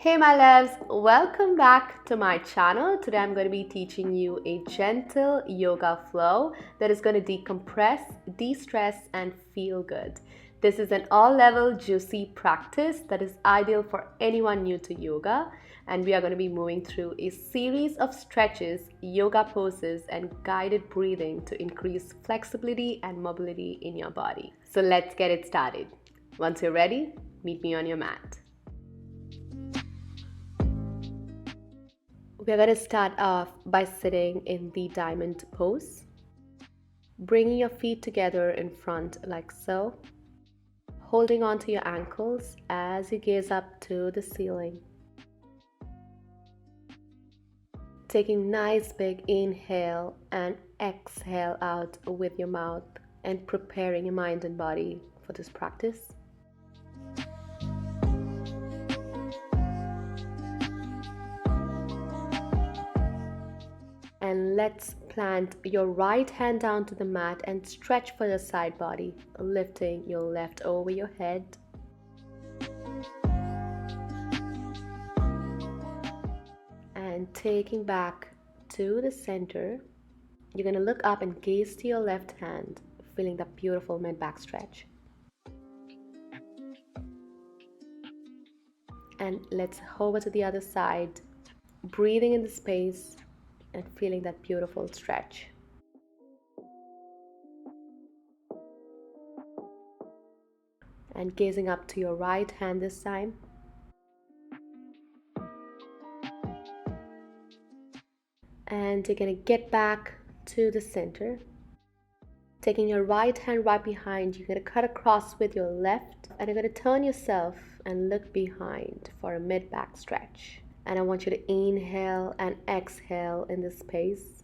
Hey my loves, welcome back to my channel. Today I'm going to be teaching you a gentle yoga flow that is going to decompress, de-stress and feel good. This is an all-level juicy practice that is ideal for anyone new to yoga, and we are going to be moving through a series of stretches, yoga poses and guided breathing to increase flexibility and mobility in your body. So let's get it started. Once you're ready, meet me on your mat. We're going to start off by sitting in the diamond pose, bringing your feet together in front like so, holding onto your ankles as you gaze up to the ceiling. Taking nice big inhale and exhale out with your mouth and preparing your mind and body for this practice. And let's plant your right hand down to the mat and stretch for your side body, lifting your left over your head. And taking back to the center, you're going to look up and gaze to your left hand, feeling that beautiful mid-back stretch. And let's hover to the other side, breathing in the space and feeling that beautiful stretch. And gazing up to your right hand this time. And you're going to get back to the center. Taking your right hand right behind, you're going to cut across with your left, and you're going to turn yourself and look behind for a mid-back stretch. And I want you to inhale and exhale in this space.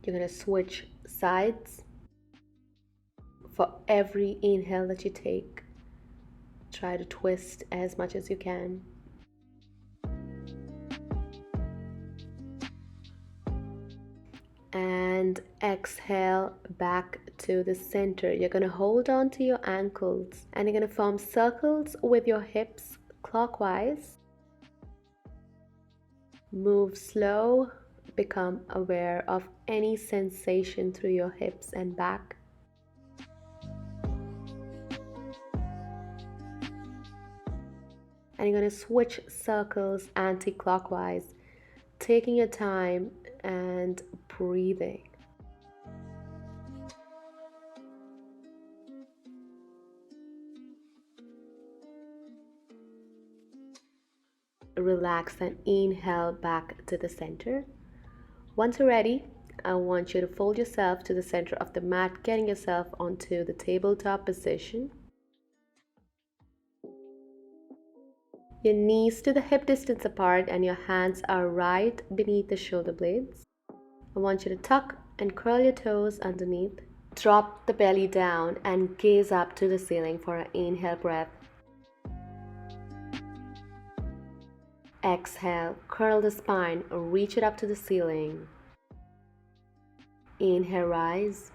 You're going to switch sides. For every inhale that you take, try to twist as much as you can. And exhale back to the center. You're going to hold on to your ankles and you're going to form circles with your hips clockwise. Move slow. Become aware of any sensation through your hips and back. And you're going to switch circles anti-clockwise, taking your time and breathing. Relax and inhale back to the center. Once you're ready, I want you to fold yourself to the center of the mat, getting yourself onto the tabletop position. Your knees to the hip distance apart and your hands are right beneath the shoulder blades. I want you to tuck and curl your toes underneath. Drop the belly down and gaze up to the ceiling for an inhale breath. Exhale, curl the spine, reach it up to the ceiling. Inhale, rise.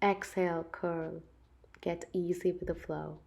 Exhale, curl. Get easy with the flow.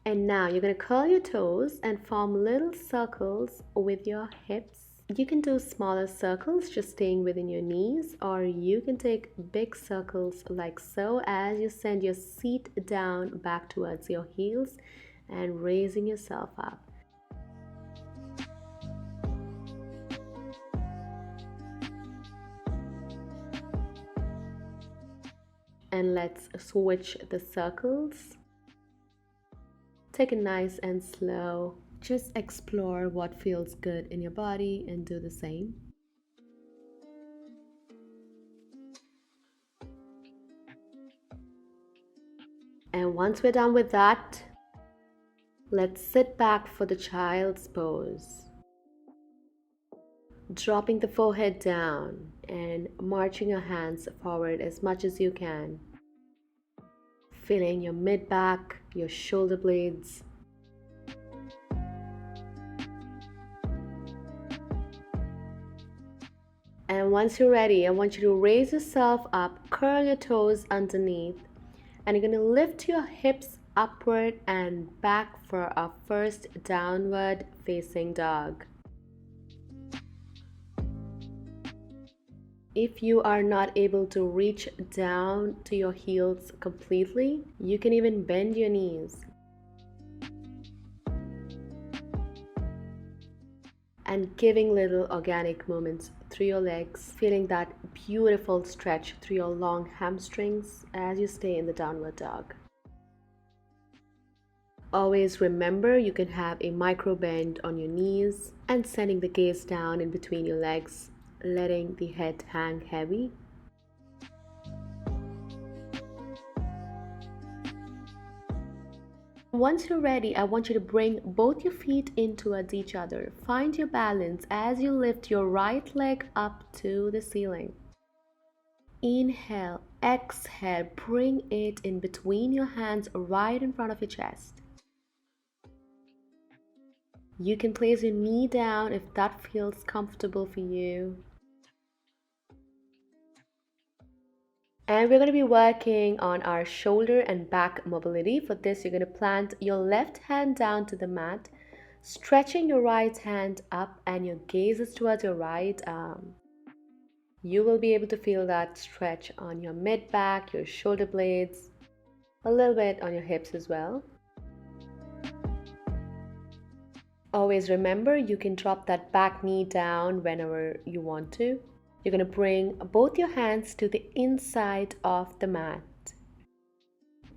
And now you're going to curl your toes and form little circles with your hips. You can do smaller circles just staying within your knees, or you can take big circles like so as you send your seat down back towards your heels and raising yourself up. And let's switch the circles. Take it nice and slow. Just explore what feels good in your body and do the same. And once we're done with that, let's sit back for the child's pose. Dropping the forehead down and marching your hands forward as much as you can. Feeling your mid-back, your shoulder blades. And once you're ready, I want you to raise yourself up, curl your toes underneath, and you're going to lift your hips upward and back for our first downward facing dog. If you are not able to reach down to your heels completely, you can even bend your knees. And giving little organic movements through your legs, feeling that beautiful stretch through your long hamstrings as you stay in the downward dog. Always remember you can have a micro bend on your knees and sending the gaze down in between your legs, letting the head hang heavy. Once you're ready, I want you to bring both your feet in towards each other. Find your balance as you lift your right leg up to the ceiling. Inhale, exhale, bring it in between your hands right in front of your chest. You can place your knee down if that feels comfortable for you. And we're going to be working on our shoulder and back mobility. For this, you're going to plant your left hand down to the mat, stretching your right hand up, and your gaze is towards your right arm. You will be able to feel that stretch on your mid-back, your shoulder blades, a little bit on your hips as well. Always remember, you can drop that back knee down whenever you want to. You're going to bring both your hands to the inside of the mat.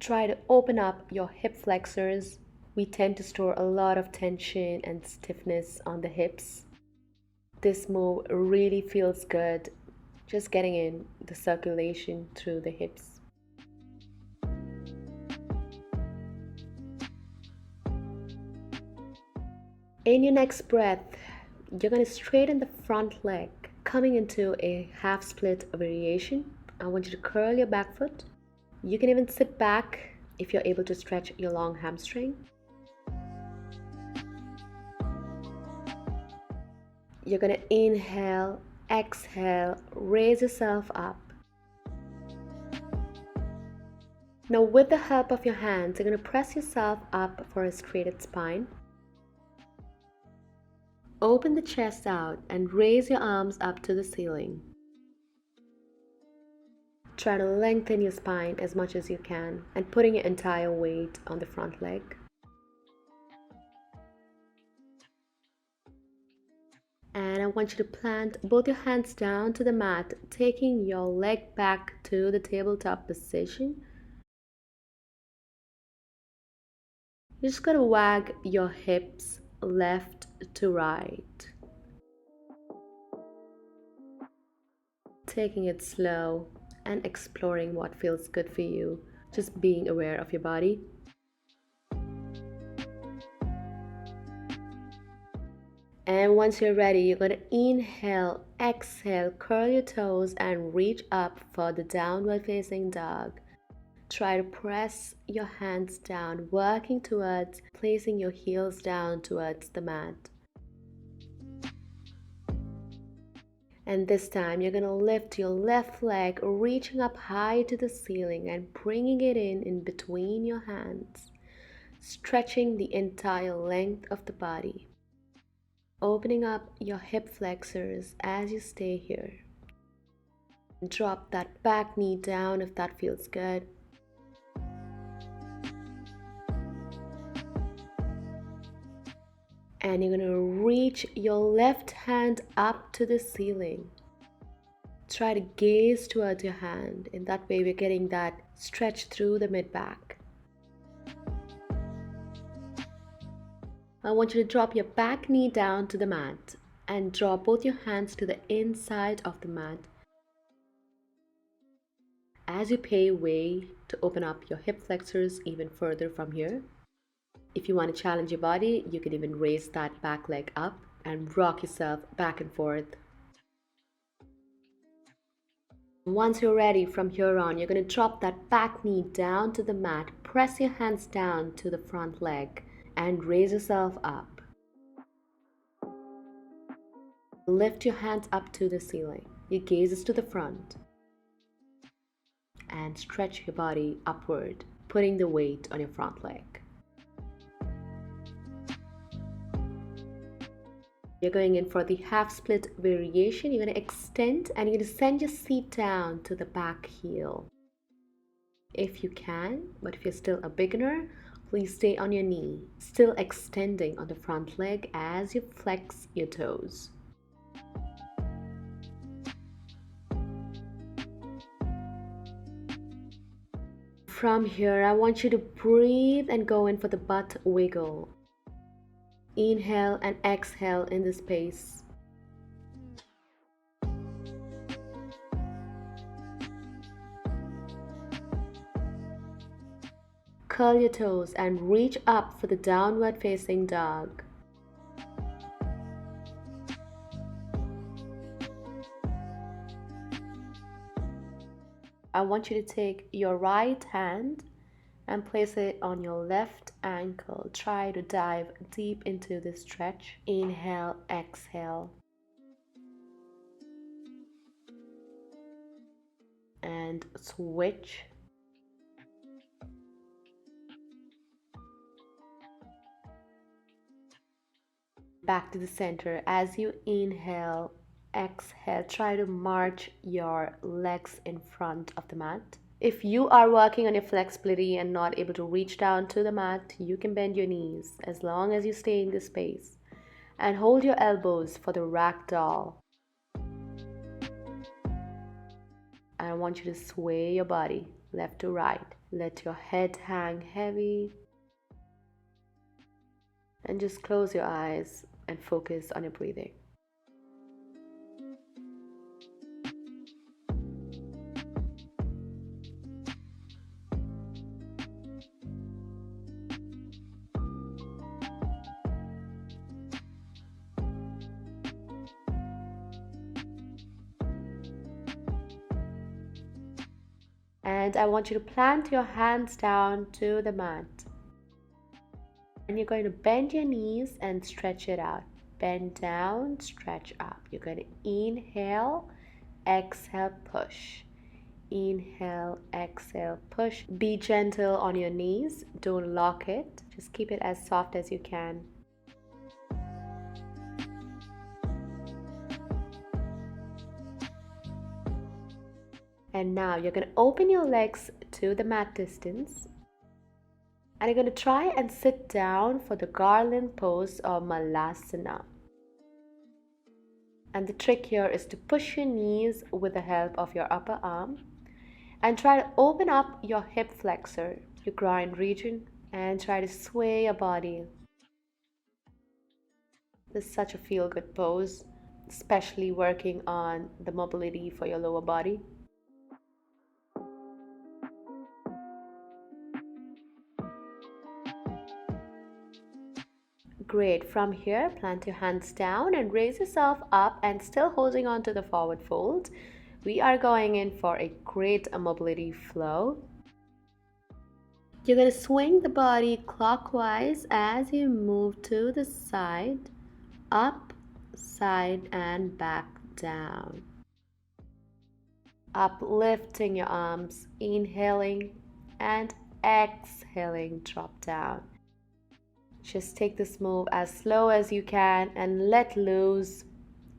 Try to open up your hip flexors. We tend to store a lot of tension and stiffness on the hips. This move really feels good, just getting in the circulation through the hips. In your next breath, you're going to straighten the front leg, coming into a half split variation. I want you to curl your back foot. You can even sit back if you're able to stretch your long hamstring. You're going to inhale, exhale, raise yourself up. Now with the help of your hands, you're going to press yourself up for a straightened spine. Open the chest out and raise your arms up to the ceiling. Try to lengthen your spine as much as you can and putting your entire weight on the front leg. And I want you to plant both your hands down to the mat, taking your leg back to the tabletop position. You're just going to wag your hips left to right. Taking it slow and exploring what feels good for you. Just being aware of your body. And once you're ready, you're going to inhale, exhale, curl your toes and reach up for the downward facing dog. Try to press your hands down, working towards placing your heels down towards the mat. And this time you're going to lift your left leg, reaching up high to the ceiling and bringing it in between your hands, stretching the entire length of the body. Opening up your hip flexors as you stay here. Drop that back knee down if that feels good. And you're going to reach your left hand up to the ceiling. Try to gaze towards your hand. In that way, we're getting that stretch through the mid-back. I want you to drop your back knee down to the mat and draw both your hands to the inside of the mat. As you pay way to open up your hip flexors even further from here. If you want to challenge your body, you can even raise that back leg up and rock yourself back and forth. Once you're ready, from here on, you're going to drop that back knee down to the mat, press your hands down to the front leg, and raise yourself up. Lift your hands up to the ceiling. Your gaze is to the front. And stretch your body upward, putting the weight on your front leg. You're going in for the half split variation. You're going to extend and you're going to send your seat down to the back heel. If you can, but if you're still a beginner, please stay on your knee, still extending on the front leg as you flex your toes. From here, I want you to breathe and go in for the butt wiggle. Inhale and exhale in this space. Curl your toes and reach up for the downward facing dog. I want you to take your right hand and place it on your left ankle. Try to dive deep into this stretch. Inhale, exhale. And switch. Back to the center. As you inhale, exhale, try to march your legs in front of the mat. If you are working on your flexibility and not able to reach down to the mat, you can bend your knees as long as you stay in this space. And hold your elbows for the ragdoll. And I want you to sway your body left to right. Let your head hang heavy. And just close your eyes and focus on your breathing. And I want you to plant your hands down to the mat. And you're going to bend your knees and stretch it out. Bend down, stretch up. You're going to inhale, exhale, push. Inhale, exhale, push. Be gentle on your knees. Don't lock it. Just keep it as soft as you can. And now you're going to open your legs to the mat distance. And you're going to try and sit down for the Garland Pose or Malasana. And the trick here is to push your knees with the help of your upper arm. And try to open up your hip flexor, your groin region. And try to sway your body. This is such a feel-good pose, especially working on the mobility for your lower body. Great. From here, plant your hands down and raise yourself up and still holding on to the forward fold. We are going in for a great mobility flow. You're going to swing the body clockwise as you move to the side, up, side, and back down. Uplifting your arms, inhaling and exhaling, drop down. Just take this move as slow as you can and let loose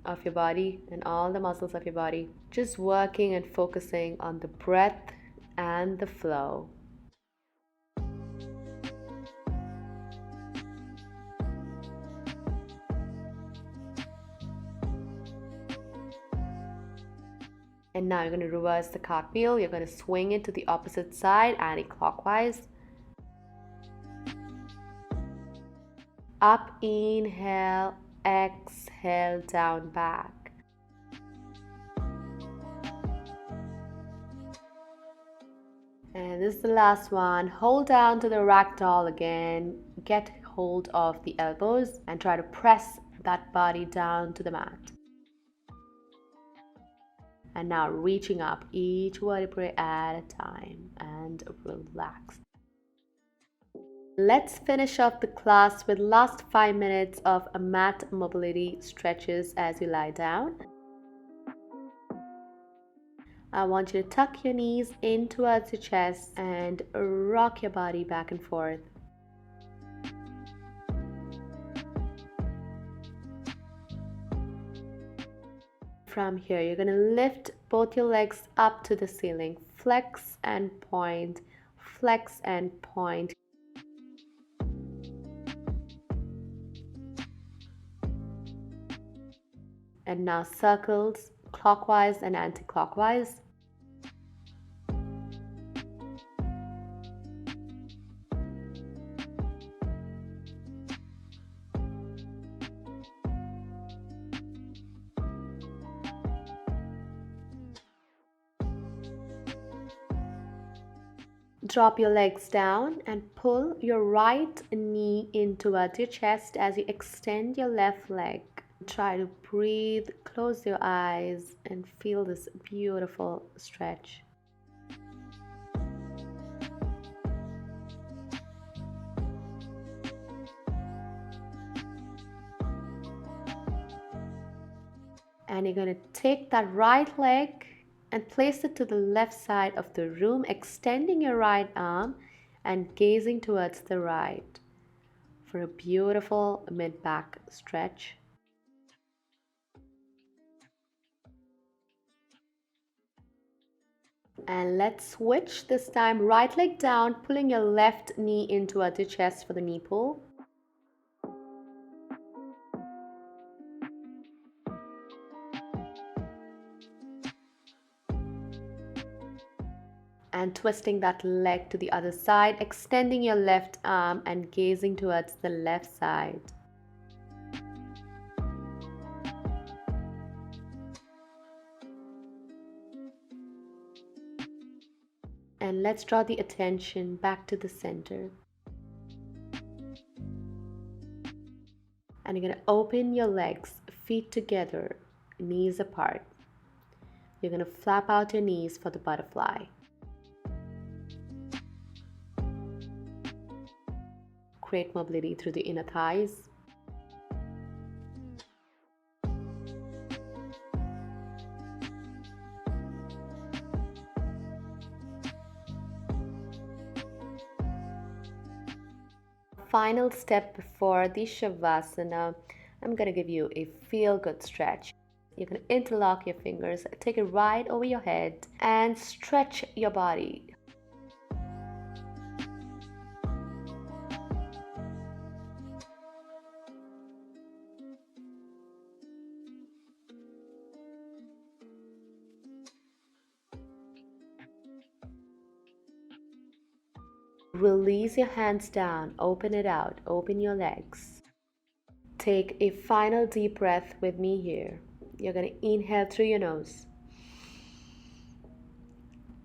of your body and all the muscles of your body. Just working and focusing on the breath and the flow. And now you're going to reverse the cartwheel. You're going to swing it to the opposite side anti-clockwise. Up, inhale, exhale, down, back. And this is the last one. Hold down to the ragdoll again. Get hold of the elbows and try to press that body down to the mat. And now reaching up each vertebrae at a time and relax. Let's finish off the class with last 5 minutes of mat mobility stretches as you lie down. I want you to tuck your knees in towards your chest and rock your body back and forth. From here, you're going to lift both your legs up to the ceiling. Flex and point, flex and point. And now circles, clockwise and anti-clockwise. Drop your legs down and pull your right knee in towards your chest as you extend your left leg. Try to breathe, close your eyes, and feel this beautiful stretch. And you're going to take that right leg and place it to the left side of the room, extending your right arm and gazing towards the right for a beautiful mid-back stretch. And let's switch this time. Right leg down, pulling your left knee in towards your chest for the knee pull. And twisting that leg to the other side, extending your left arm and gazing towards the left side. And let's draw the attention back to the center. And you're going to open your legs, feet together, knees apart. You're going to flap out your knees for the butterfly. Create mobility through the inner thighs. Final step before the Savasana, I'm going to give you a feel-good stretch. You're going to interlock your fingers, take it right over your head and stretch your body. Release your hands down, open it out, open your legs. Take a final deep breath with me here. You're going to inhale through your nose.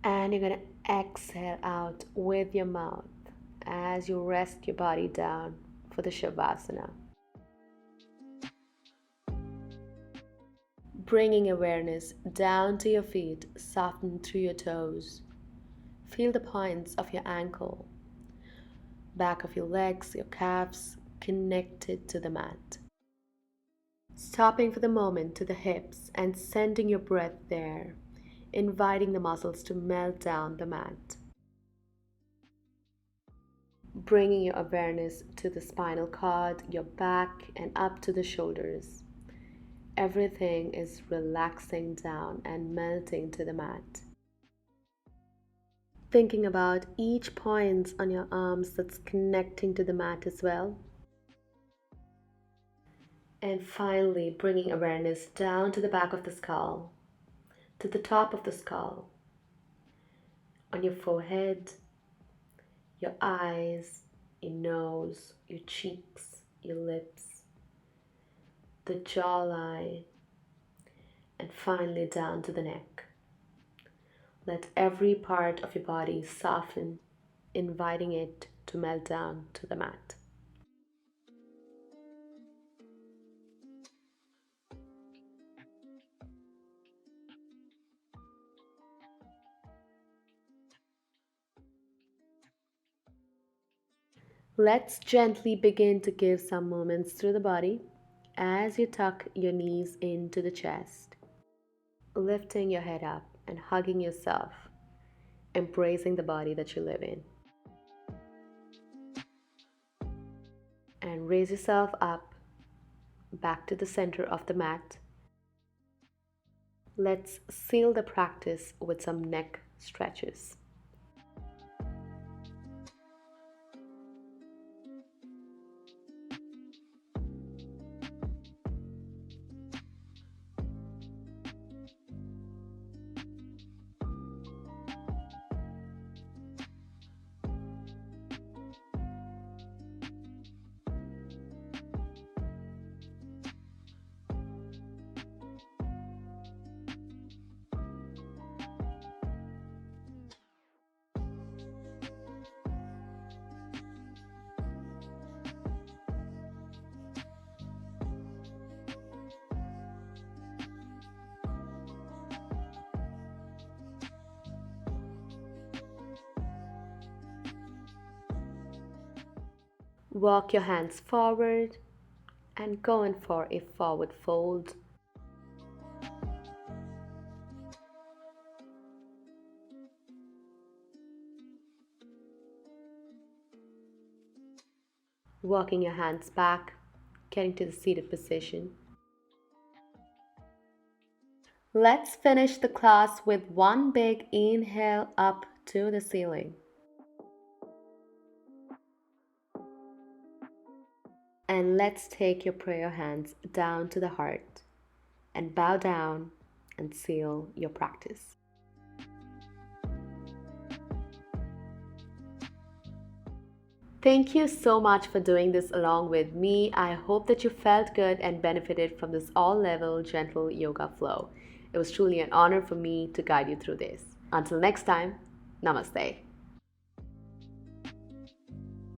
And you're going to exhale out with your mouth as you rest your body down for the Savasana. Bringing awareness down to your feet, soften through your toes. Feel the points of your ankle, back of your legs, your calves connected to the mat. Stopping for the moment to the hips and sending your breath there, inviting the muscles to melt down the mat. Bringing your awareness to the spinal cord, your back, and up to the shoulders. Everything is relaxing down and melting to the mat. Thinking about each point on your arms that's connecting to the mat as well. And finally, bringing awareness down to the back of the skull, to the top of the skull, on your forehead, your eyes, your nose, your cheeks, your lips, the jawline, and finally down to the neck. Let every part of your body soften, inviting it to melt down to the mat. Let's gently begin to give some movements through the body as you tuck your knees into the chest, lifting your head up and hugging yourself, embracing the body that you live in. And raise yourself up back to the center of the mat. Let's seal the practice with some neck stretches. Walk your hands forward and go in for a forward fold. Walking your hands back, getting to the seated position. Let's finish the class with one big inhale up to the ceiling. And let's take your prayer hands down to the heart and bow down and seal your practice. Thank you so much for doing this along with me. I hope that you felt good and benefited from this all-level gentle yoga flow. It was truly an honor for me to guide you through this. Until next time, namaste.